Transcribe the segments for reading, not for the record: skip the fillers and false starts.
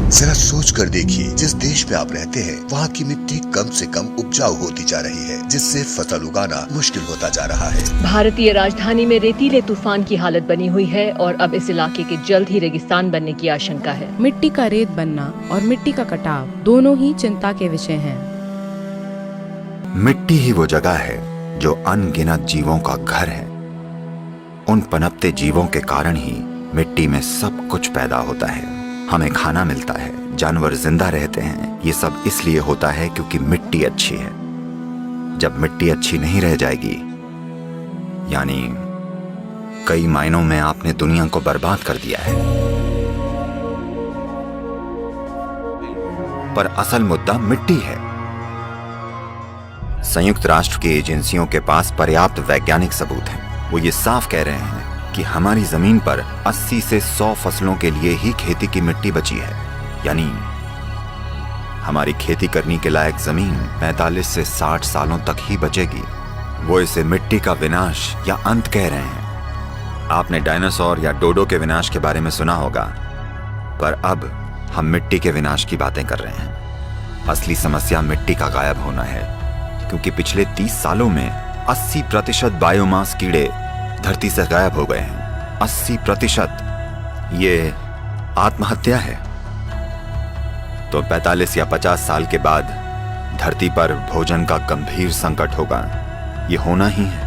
जरा सोच कर देखिए, जिस देश में आप रहते हैं वहाँ की मिट्टी कम से कम उपजाऊ होती जा रही है, जिससे फसल उगाना मुश्किल होता जा रहा है। भारतीय राजधानी में रेतीले तूफान की हालत बनी हुई है और अब इस इलाके के जल्द ही रेगिस्तान बनने की आशंका है। मिट्टी का रेत बनना और मिट्टी का कटाव दोनों ही चिंता के विषय हैं। मिट्टी ही वो जगह है जो अनगिनत जीवों का घर है। उन पनपते जीवों के कारण ही मिट्टी में सब कुछ पैदा होता है। हमें खाना मिलता है, जानवर जिंदा रहते हैं। ये सब इसलिए होता है क्योंकि मिट्टी अच्छी है। जब मिट्टी अच्छी नहीं रह जाएगी, यानी कई मायनों में आपने दुनिया को बर्बाद कर दिया है। पर असल मुद्दा मिट्टी है। संयुक्त राष्ट्र की एजेंसियों के पास पर्याप्त वैज्ञानिक सबूत हैं। वो ये साफ कह रहे हैं कि हमारी जमीन पर 80 से 100 फसलों के लिए ही खेती की मिट्टी बची है। यानी हमारी खेती करने के लायक जमीन 45 से 60 सालों तक ही बचेगी। वो इसे मिट्टी का विनाश या अंत कह रहे हैं। आपने डायनासोर या डोडो के विनाश के बारे में सुना होगा, पर अब हम मिट्टी के विनाश की बातें कर रहे हैं। असली समस्या मिट्टी का गायब होना है, क्योंकि पिछले 30 सालों में 80% बायोमास कीड़े धरती से गायब हो गए हैं। 80%। ये आत्महत्या है। तो 45 या 50 साल के बाद धरती पर भोजन का गंभीर संकट होगा। ये होना ही है।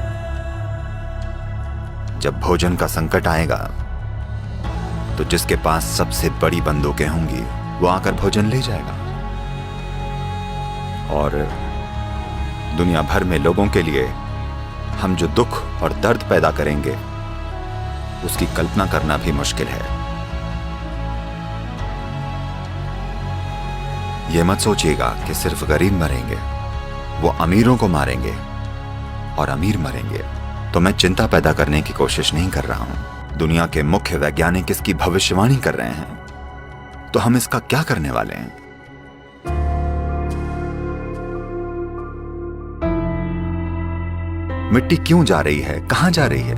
जब भोजन का संकट आएगा तो जिसके पास सबसे बड़ी बंदूकें होंगी वो आकर भोजन ले जाएगा। और दुनिया भर में लोगों के लिए हम जो दुख और दर्द पैदा करेंगे उसकी कल्पना करना भी मुश्किल है। यह मत सोचिएगा कि सिर्फ गरीब मरेंगे, वो अमीरों को मारेंगे और अमीर मरेंगे। तो मैं चिंता पैदा करने की कोशिश नहीं कर रहा हूं। दुनिया के मुख्य वैज्ञानिक इसकी भविष्यवाणी कर रहे हैं। तो हम इसका क्या करने वाले हैं? मिट्टी क्यों जा रही है, कहां जा रही है?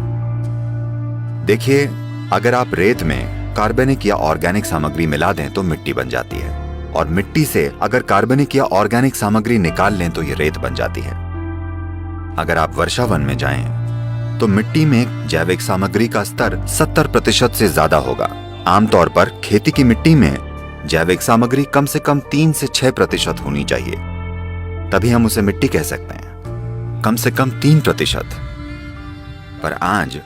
देखिए, अगर आप रेत में कार्बनिक या ऑर्गेनिक सामग्री मिला दें तो मिट्टी बन जाती है, और मिट्टी से अगर कार्बनिक या ऑर्गेनिक सामग्री निकाल लें तो ये रेत बन जाती है। अगर आप वर्षा वन में जाएं तो मिट्टी में जैविक सामग्री का स्तर 70% से ज्यादा होगा। आमतौर पर खेती की मिट्टी में जैविक सामग्री कम से कम 3 से 6% होनी चाहिए, तभी हम उसे मिट्टी कह सकते हैं। कम से कम 3%। पर आज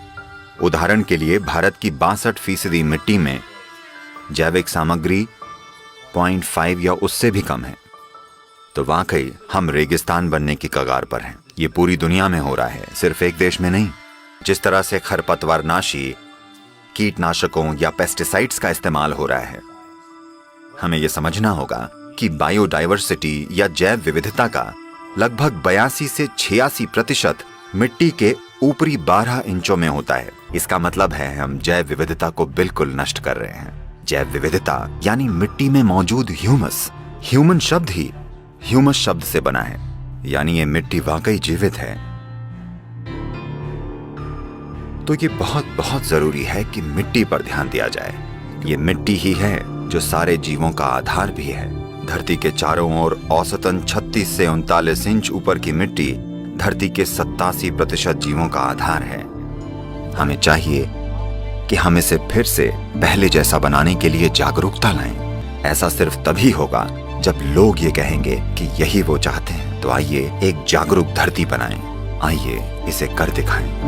उदाहरण के लिए भारत की 62% मिट्टी में जैविक सामग्री 0.5 या उससे भी कम है। तो वाकई हम रेगिस्तान बनने की कगार पर हैं। ये पूरी दुनिया में हो रहा है, सिर्फ एक देश में नहीं। जिस तरह से खरपतवारनाशी, कीटनाशकों या पेस्टिसाइड्स का इस्तेमाल हो रहा है, हमें यह समझना होगा कि बायोडाइवर्सिटी या जैव विविधता का लगभग 82 से 86% मिट्टी के ऊपरी 12 इंचों में होता है। इसका मतलब है हम जैव विविधता को बिल्कुल नष्ट कर रहे हैं। जैव विविधता यानी मिट्टी में मौजूद ह्यूमस। ह्यूमन शब्द ही ह्यूमस शब्द से बना है, यानी ये मिट्टी वाकई जीवित है। तो ये बहुत बहुत जरूरी है कि मिट्टी पर ध्यान दिया जाए। ये मिट्टी ही है जो सारे जीवों का आधार भी है। धरती के चारों ओर औसतन 36 से 39 इंच ऊपर की मिट्टी धरती के 87% जीवों का आधार है। हमें चाहिए कि हम इसे फिर से पहले जैसा बनाने के लिए जागरूकता लाएं। ऐसा सिर्फ तभी होगा जब लोग ये कहेंगे कि यही वो चाहते हैं। तो आइए एक जागरूक धरती बनाएं। आइए इसे कर दिखाएं।